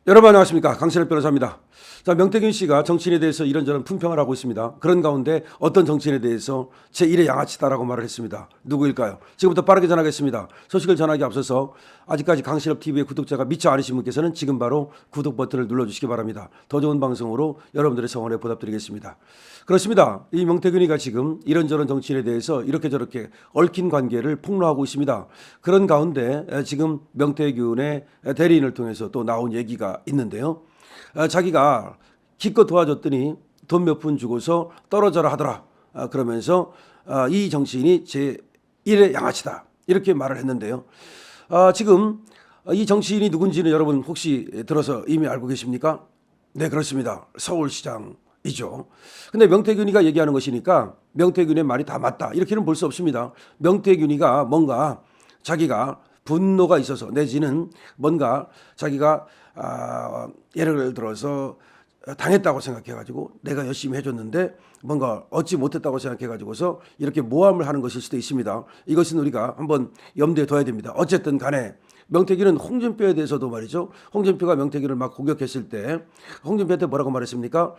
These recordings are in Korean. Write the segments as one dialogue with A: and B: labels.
A: 여러분 안녕하십니까, 강신엽 변호사입니다. 자, 명태균 씨가 정치인에 대해서 이런저런 품평을 하고 있습니다. 그런 가운데 어떤 정치인에 대해서 제1의 양아치다라고 말을 했습니다. 누구일까요? 지금부터 빠르게 전하겠습니다. 소식을 전하기 앞서서 아직까지 강신엽 TV의 구독자가 미처 아니신 분께서는 지금 바로 구독 버튼을 눌러주시기 바랍니다. 더 좋은 방송으로 여러분들의 성원에 보답드리겠습니다. 그렇습니다. 이 명태균이가 지금 이런저런 정치인에 대해서 이렇게 저렇게 얽힌 관계를 폭로하고 있습니다. 그런 가운데 지금 명태균의 대리인을 통해서 또 나온 얘기가 있는데요. 자기가 기껏 도와줬더니 돈 몇 푼 주고서 떨어져라 하더라. 그러면서 이 정치인이 제1의 양아치다, 이렇게 말을 했는데요. 지금 이 정치인이 누군지는 여러분 혹시 들어서 이미 알고 계십니까? 네, 그렇습니다. 서울시장이죠. 근데 명태균이가 얘기하는 것이니까 명태균의 말이 다 맞다, 이렇게는 볼 수 없습니다. 명태균이가 뭔가 자기가 분노가 있어서 내지는 뭔가 자기가 예를 들어서 당했다고 생각해가지고 내가 열심히 해줬는데 뭔가 얻지 못했다고 생각해가지고서 이렇게 모함을 하는 것일 수도 있습니다. 이것은 우리가 한번 염두에 둬야 됩니다. 어쨌든 간에 명태균은 홍준표에 대해서도 말이죠. 홍준표가 명태균을 막 공격했을 때 홍준표한테 뭐라고 말했습니까?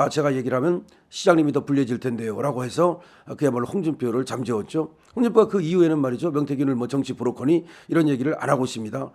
A: 제가 얘기를 하면 시장님이 더 불리해질 텐데요 라고 해서 그야말로 홍준표를 잠재웠죠. 홍준표가 그 이후에는 말이죠, 명태균을 뭐 정치 브로커니 이런 얘기를 안 하고 있습니다.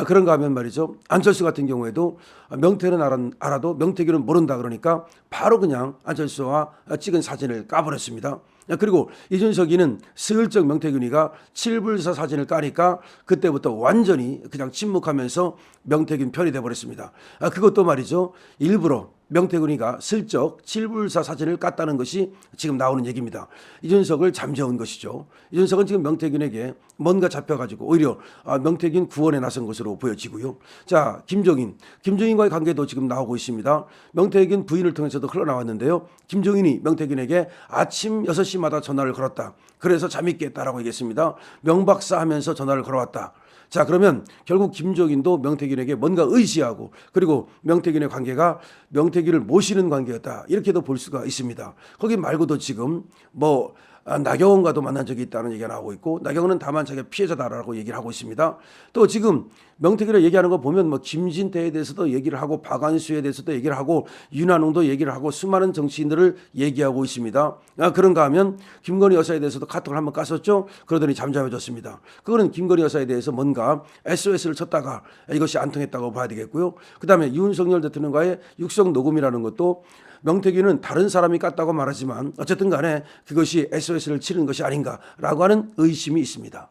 A: 그런가 하면 말이죠, 안철수 같은 경우에도 명태는 알아도 명태균은 모른다 그러니까 바로 그냥 안철수와 찍은 사진을 까버렸습니다. 그리고 이준석이는 슬쩍 명태균이가 칠불사 사진을 까니까 그때부터 완전히 그냥 침묵하면서 명태균 편이 돼버렸습니다. 그것도 말이죠, 일부러 명태균이가 슬쩍 칠불사 사진을 깠다는 것이 지금 나오는 얘기입니다. 이준석을 잠재운 것이죠. 이준석은 지금 명태균에게 뭔가 잡혀가지고 오히려 명태균 구원에 나선 것으로 보여지고요. 자, 김종인과의 관계도 지금 나오고 있습니다. 명태균 부인을 통해서도 흘러나왔는데요. 김종인이 명태균에게 아침 6시마다 전화를 걸었다. 그래서 잠이 깼다라고 얘기했습니다. 명박사 하면서 전화를 걸어왔다. 자, 그러면 결국 김종인도 명태균에게 뭔가 의지하고 그리고 명태균의 관계가 명태균을 모시는 관계였다, 이렇게도 볼 수가 있습니다. 거기 말고도 지금 뭐 나경원과도 만난 적이 있다는 얘기가 나오고 있고, 나경원은 다만 자기가 피해자다라고 얘기를 하고 있습니다. 또 지금 명태균을 얘기하는 거 보면 뭐 김진태에 대해서도 얘기를 하고 박완수에 대해서도 얘기를 하고 윤한홍도 얘기를 하고 수많은 정치인들을 얘기하고 있습니다. 그런가 하면 김건희 여사에 대해서도 카톡을 한번 깠었죠. 그러더니 잠잠해졌습니다. 그거는 김건희 여사에 대해서 뭔가 SOS를 쳤다가 이것이 안 통했다고 봐야 되겠고요. 그다음에 윤석열 대통령과의 육성 녹음이라는 것도 명태균은 다른 사람이 깠다고 말하지만 어쨌든 간에 그것이 SOS를 치는 것이 아닌가라고 하는 의심이 있습니다.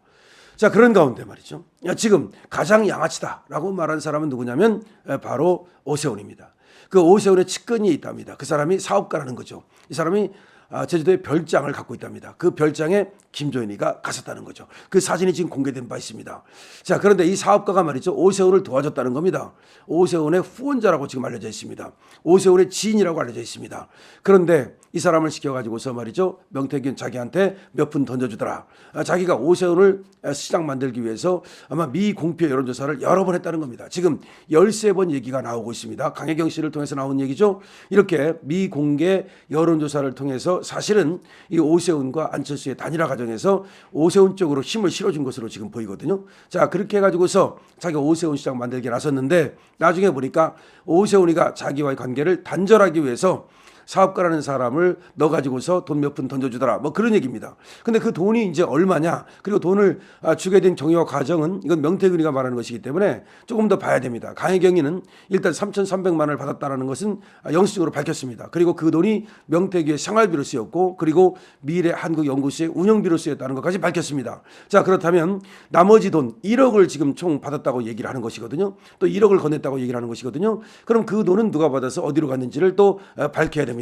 A: 자, 그런 가운데 말이죠, 지금 가장 양아치다라고 말한 사람은 누구냐면 바로 오세훈입니다. 그 오세훈의 측근이 있답니다. 그 사람이 사업가라는 거죠. 이 사람이 제주도에 별장을 갖고 있답니다. 그 별장에 김종인이가 갔었다는 거죠. 그 사진이 지금 공개된 바 있습니다. 자, 그런데 이 사업가가 말이죠, 오세훈을 도와줬다는 겁니다. 오세훈의 후원자라고 지금 알려져 있습니다. 오세훈의 지인이라고 알려져 있습니다. 그런데 이 사람을 시켜가지고서 말이죠, 명태균 자기한테 몇 푼 던져주더라. 자기가 오세훈을 시장 만들기 위해서 아마 미공표 여론조사를 여러 번 했다는 겁니다. 지금 13번 얘기가 나오고 있습니다. 강혜경 씨를 통해서 나온 얘기죠. 이렇게 미공개 여론조사를 통해서 사실은 이 오세훈과 안철수의 단일화 과정에서 오세훈 쪽으로 힘을 실어준 것으로 지금 보이거든요. 자, 그렇게 해가지고서 자기가 오세훈 시장 만들기에 나섰는데 나중에 보니까 오세훈이가 자기와의 관계를 단절하기 위해서 사업가라는 사람을 너 가지고서 돈 몇 푼 던져주더라, 뭐 그런 얘기입니다. 근데 그 돈이 이제 얼마냐, 그리고 돈을 주게 된 경위와 과정은 이건 명태균이가 말하는 것이기 때문에 조금 더 봐야 됩니다. 강혜경이는 일단 3,300만 원을 받았다는 것은 영수증으로 밝혔습니다. 그리고 그 돈이 명태균의 생활비로 쓰였고 그리고 미래 한국연구소의 운영비로 쓰였다는 것까지 밝혔습니다. 자, 그렇다면 나머지 돈 1억을 지금 총 받았다고 얘기를 하는 것이거든요. 또 1억을 건넸다고 얘기를 하는 것이거든요. 그럼 그 돈은 누가 받아서 어디로 갔는지를 또 밝혀야 됩니다.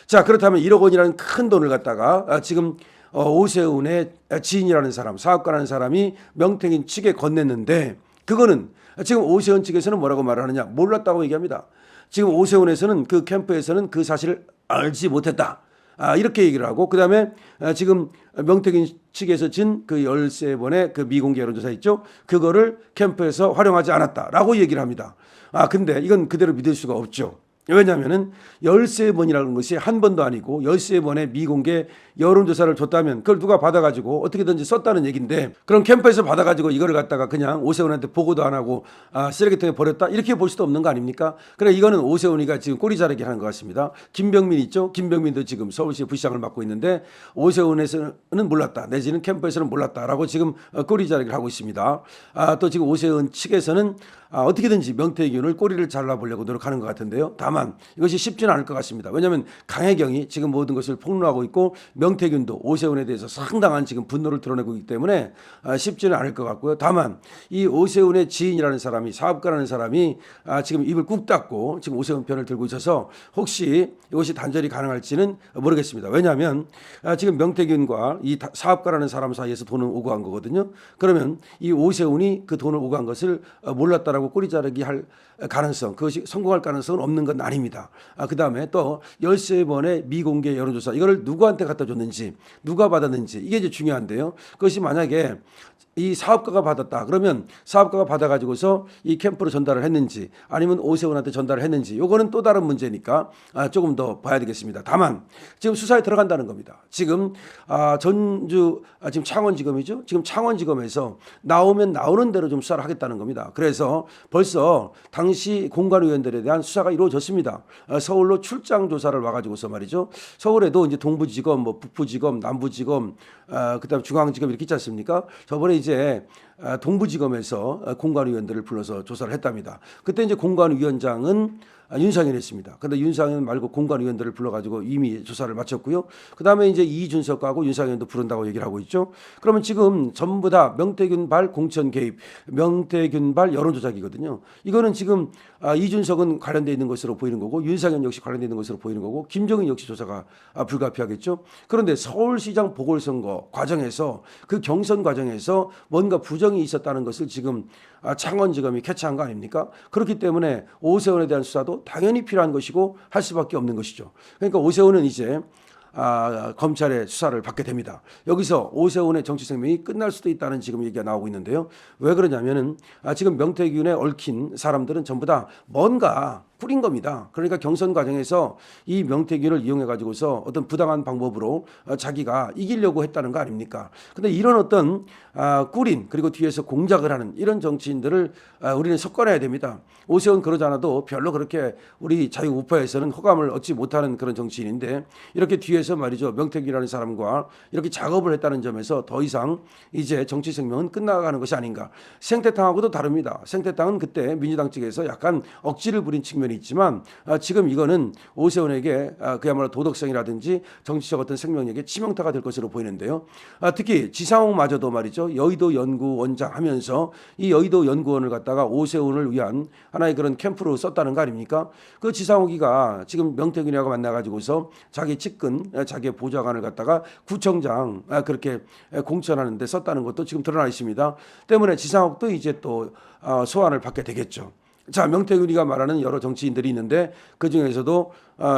A: 자, 그렇다면 1억 원이라는 큰 돈을 갖다가 지금 오세훈의 지인이라는 사람, 사업가라는 사람이 명태균 측에 건넸는데 그거는 지금 오세훈 측에서는 뭐라고 말을 하느냐, 몰랐다고 얘기합니다. 지금 오세훈에서는 그 캠프에서는 그 사실을 알지 못했다, 이렇게 얘기를 하고, 그 다음에 지금 명태균 측에서 진 그 13번의 그 미공개 여론조사 있죠, 그거를 캠프에서 활용하지 않았다라고 얘기를 합니다. 근데 이건 그대로 믿을 수가 없죠. 왜냐하면은 13번이라는 것이 한 번도 아니고 13번의 미공개 여론조사를 줬다면 그걸 누가 받아가지고 어떻게든지 썼다는 얘기인데, 그럼 캠프에서 받아가지고 이거를 갖다가 그냥 오세훈한테 보고도 안 하고 쓰레기통에 버렸다 이렇게 볼 수도 없는 거 아닙니까? 그래, 이거는 오세훈이가 지금 꼬리 자르기 하는 것 같습니다. 김병민 있죠? 김병민도 지금 서울시 부시장을 맡고 있는데 오세훈에서는 몰랐다, 내지는 캠프에서는 몰랐다라고 지금 꼬리 자르기를 하고 있습니다. 또 지금 오세훈 측에서는 어떻게든지 명태균을 꼬리를 잘라보려고 노력하는 것 같은데요. 다만 이것이 쉽지는 않을 것 같습니다. 왜냐하면 강혜경이 지금 모든 것을 폭로하고 있고 명태균도 오세훈에 대해서 상당한 지금 분노를 드러내고 있기 때문에 쉽지는 않을 것 같고요. 다만 이 오세훈의 지인이라는 사람이, 사업가라는 사람이 지금 입을 꾹 닫고 지금 오세훈 편을 들고 있어서 혹시 이것이 단절이 가능할지는 모르겠습니다. 왜냐하면 지금 명태균과 이 사업가라는 사람 사이에서 돈을 오고 간 거거든요. 그러면 이 오세훈이 그 돈을 오고 간 것을 몰랐다라고 꼬리 자르기 할 가능성, 그것이 성공할 가능성은 없는 건 아닙니다. 그 다음에 또 13번의 미공개 여론조사, 이거를 누구한테 갖다 줬는지, 누가 받았는지, 이게 이제 중요한데요. 그것이 만약에 이 사업가가 받았다 그러면 사업가가 받아가지고서 이 캠프로 전달을 했는지 아니면 오세훈한테 전달을 했는지, 요거는 또 다른 문제니까 조금 더 봐야 되겠습니다. 다만 지금 수사에 들어간다는 겁니다. 지금 전주 지금 창원지검이죠. 지금 창원지검에서 나오면 나오는 대로 좀 수사를 하겠다는 겁니다. 그래서 벌써 당시 공관위원들에 대한 수사가 이루어졌습니다. 서울로 출장 조사를 와가지고서 말이죠. 서울에도 이제 동부지검, 뭐 북부지검, 남부지검, 그다음 중앙지검 이렇게 있지 않습니까? 저번에 이제 동부지검에서 공관위원들을 불러서 조사를 했답니다. 그때 이제 공관위원장은 윤상현이었습니다. 그런데 윤상현 말고 공관위원들을 불러가지고 이미 조사를 마쳤고요. 그 다음에 이제 이준석하고 윤상현도 부른다고 얘기를 하고 있죠. 그러면 지금 전부 다 명태균발 공천 개입, 명태균발 여론조작이거든요. 이거는 지금 이준석은 관련되어 있는 것으로 보이는 거고 윤상현 역시 관련되어 있는 것으로 보이는 거고 김종인 역시 조사가 불가피하겠죠. 그런데 서울시장 보궐선거 과정에서, 그 경선 과정에서 뭔가 부정이 있었다는 것을 지금 창원지검이 캐치한 거 아닙니까? 그렇기 때문에 오세훈에 대한 수사도 당연히 필요한 것이고 할 수밖에 없는 것이죠. 그러니까 오세훈은 이제 검찰의 수사를 받게 됩니다. 여기서 오세훈의 정치 생명이 끝날 수도 있다는 지금 얘기가 나오고 있는데요. 왜 그러냐면은 지금 명태균에 얽힌 사람들은 전부 다 뭔가 꾸린 겁니다. 그러니까 경선 과정에서 이 명태균을 이용해 가지고서 어떤 부당한 방법으로 자기가 이기려고 했다는 거 아닙니까? 근데 이런 어떤 꾸린, 그리고 뒤에서 공작을 하는 이런 정치인들을 우리는 섞어내야 됩니다. 오세훈 그러지 않아도 별로 그렇게 우리 자유우파에서는 호감을 얻지 못하는 그런 정치인인데, 이렇게 뒤에서 말이죠, 명태균이라는 사람과 이렇게 작업을 했다는 점에서 더 이상 이제 정치 생명은 끝나가는 것이 아닌가. 생태탕하고도 다릅니다. 생태탕은 그때 민주당 측에서 약간 억지를 부린 측면이 있지만 지금 이거는 오세훈에게 그야말로 도덕성이라든지 정치적 어떤 생명력에 치명타가 될 것으로 보이는데요. 특히 지상욱마저도 말이죠, 여의도 연구원장 하면서 이 여의도 연구원을 갖다가 오세훈을 위한 하나의 그런 캠프로 썼다는 거 아닙니까? 그 지상욱이가 지금 명태균하고 만나가지고서 자기 측근, 자기의 보좌관을 갖다가 구청장 그렇게 공천하는 데 썼다는 것도 지금 드러나 있습니다. 때문에 지상욱도 이제 또 소환을 받게 되겠죠. 자, 명태균이가 말하는 여러 정치인들이 있는데 그 중에서도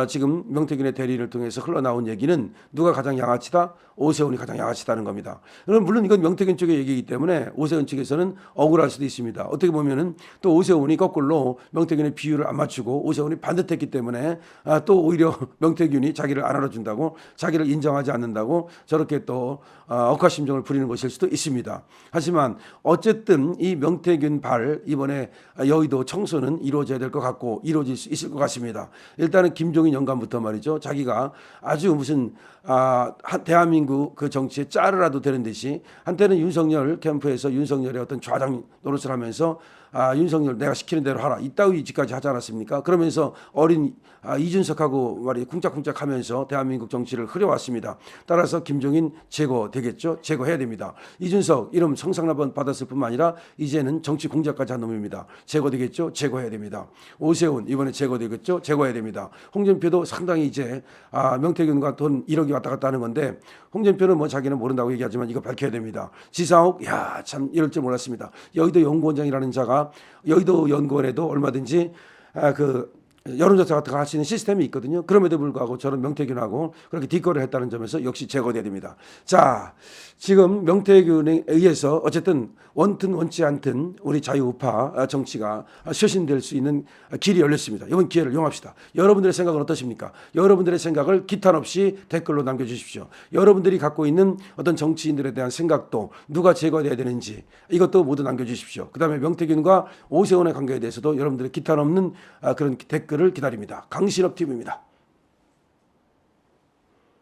A: 지금 명태균의 대리를 통해서 흘러나온 얘기는 누가 가장 양아치다? 오세훈이 가장 양아치다는 겁니다. 물론 이건 명태균 쪽의 얘기이기 때문에 오세훈 측에서는 억울할 수도 있습니다. 어떻게 보면은 또 오세훈이 거꾸로 명태균의 비율을 안 맞추고 오세훈이 반듯했기 때문에 또 오히려 명태균이 자기를 안 알아준다고, 자기를 인정하지 않는다고 저렇게 또 억하심정을 부리는 것일 수도 있습니다. 하지만 어쨌든 이 명태균 발 이번에 여의도 청소는 이루어져야 될 것 같고 이루어질 수 있을 것 같습니다. 일단은 김종인 영감부터 말이죠, 자기가 아주 무슨 대한민국 그 정치에 짜르라도 되는 듯이 한때는 윤석열 캠프에서 윤석열의 어떤 좌장 노릇을 하면서 윤석열 내가 시키는 대로 하라, 이따위 짓까지 하지 않았습니까? 그러면서 어린 이준석하고 말이 쿵짝쿵짝 하면서 대한민국 정치를 흐려왔습니다. 따라서 김종인 제거되겠죠. 제거해야 됩니다. 이준석 이름 성상납 받았을 뿐만 아니라 이제는 정치 공작까지 한 놈입니다. 제거되겠죠. 제거해야 됩니다. 오세훈 이번에 제거되겠죠. 제거해야 됩니다. 홍준표도 상당히 이제 명태균과 돈 1억이 왔다 갔다 하는 건데, 홍준표는 뭐 자기는 모른다고 얘기하지만 이거 밝혀야 됩니다. 지상욱, 야, 참 이럴 줄 몰랐습니다. 여의도 연구원장이라는 자가 여의도 연구원에도 얼마든지 여론조사 같은 거 할 수 있는 시스템이 있거든요. 그럼에도 불구하고 저는 명태균하고 그렇게 뒷거래를 했다는 점에서 역시 제거돼야 됩니다. 자, 지금 명태균에 의해서 어쨌든 원든 원치 않든 우리 자유우파 정치가 쇄신될 수 있는 길이 열렸습니다. 이번 기회를 이용합시다. 여러분들의 생각은 어떠십니까? 여러분들의 생각을 기탄 없이 댓글로 남겨주십시오. 여러분들이 갖고 있는 어떤 정치인들에 대한 생각도 누가 제거돼야 되는지 이것도 모두 남겨주십시오. 그 다음에 명태균과 오세훈의 관계에 대해서도 여러분들의 기탄 없는 그런 댓글을 기다립니다. 강신업 TV입니다.